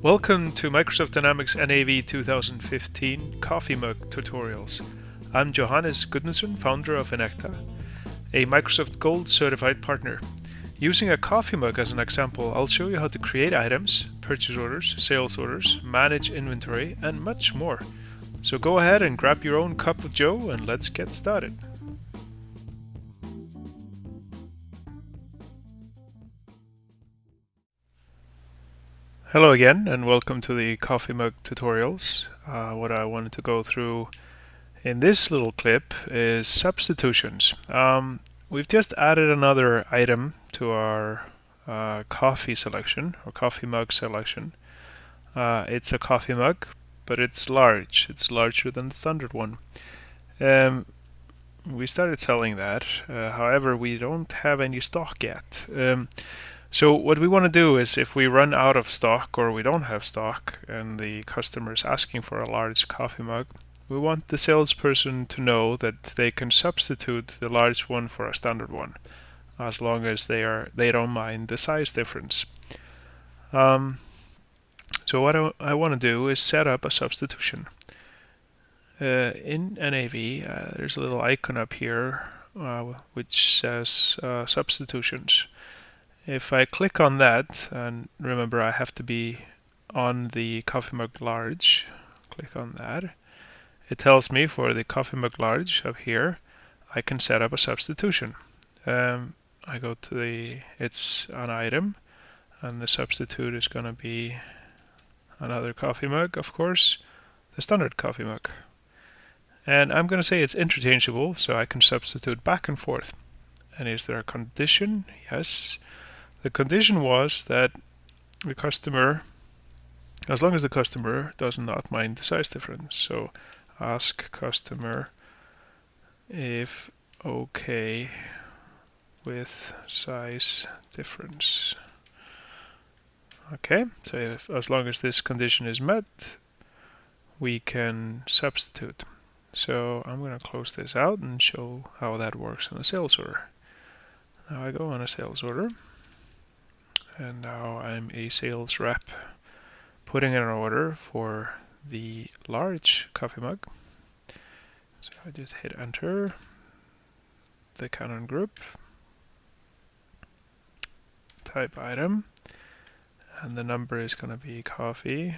Welcome to Microsoft Dynamics NAV 2015 Coffee Mug Tutorials. I'm Johannes Gudmundsson, founder of Enecta, a Microsoft Gold certified partner. Using a coffee mug as an example, I'll show you how to create items, purchase orders, sales orders, manage inventory, and much more. So go ahead and grab your own cup of joe and let's get started. Hello again and welcome to the Coffee Mug Tutorials. What I wanted to go through in this little clip is substitutions. We've just added another item to our coffee selection, or coffee mug selection. It's a coffee mug, but it's large. It's larger than the standard one. We started selling that, however we don't have any stock yet. So what we want to do is, if we run out of stock or we don't have stock and the customer is asking for a large coffee mug, we want the salesperson to know that they can substitute the large one for a standard one, as long as they don't mind the size difference. So what I want to do is set up a substitution. In NAV, there's a little icon up here which says Substitutions. If I click on that, and remember I have to be on the coffee mug large, click on that, it tells me for the coffee mug large up here, I can set up a substitution. I go to it's an item, and the substitute is going to be another coffee mug, of course, the standard coffee mug. And I'm going to say it's interchangeable, so I can substitute back and forth. And is there a condition? Yes. The condition was that the customer, as long as the customer does not mind the size difference. So ask customer if okay with size difference. Okay, so as long as this condition is met, we can substitute. So I'm going to close this out and show how that works on a sales order. Now I go on a sales order. And now I'm a sales rep putting in an order for the large coffee mug. So I just hit enter, the Canon group, type item, and the number is going to be coffee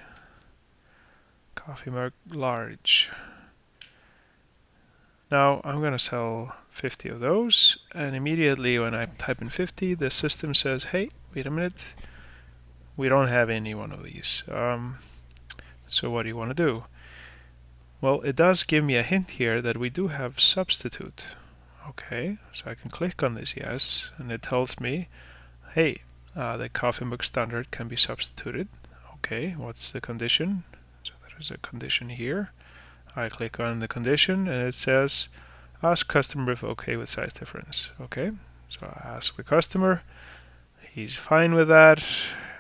mug large. Now I'm going to sell 50 of those, and immediately when I type in 50, the system says, hey, wait a minute, we don't have any one of these. So what do you want to do? Well, it does give me a hint here that we do have substitute. Okay, so I can click on this yes, and it tells me, hey, the coffee mug standard can be substituted. Okay, what's the condition? So there is a condition here. I click on the condition and it says ask customer if okay with size difference. Okay, so I ask the customer, he's fine with that,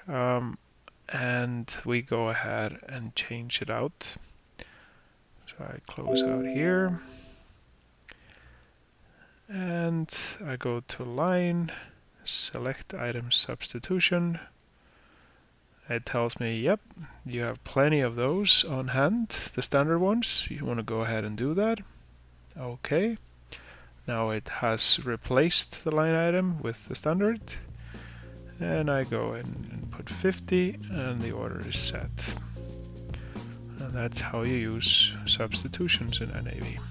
and we go ahead and change it out. So I close out here and I go to line, select item substitution. It tells me, yep, you have plenty of those on hand, the standard ones. You want to go ahead and do that. Okay. Now it has replaced the line item with the standard. And I go in and put 50 and the order is set. And that's how you use substitutions in NAV.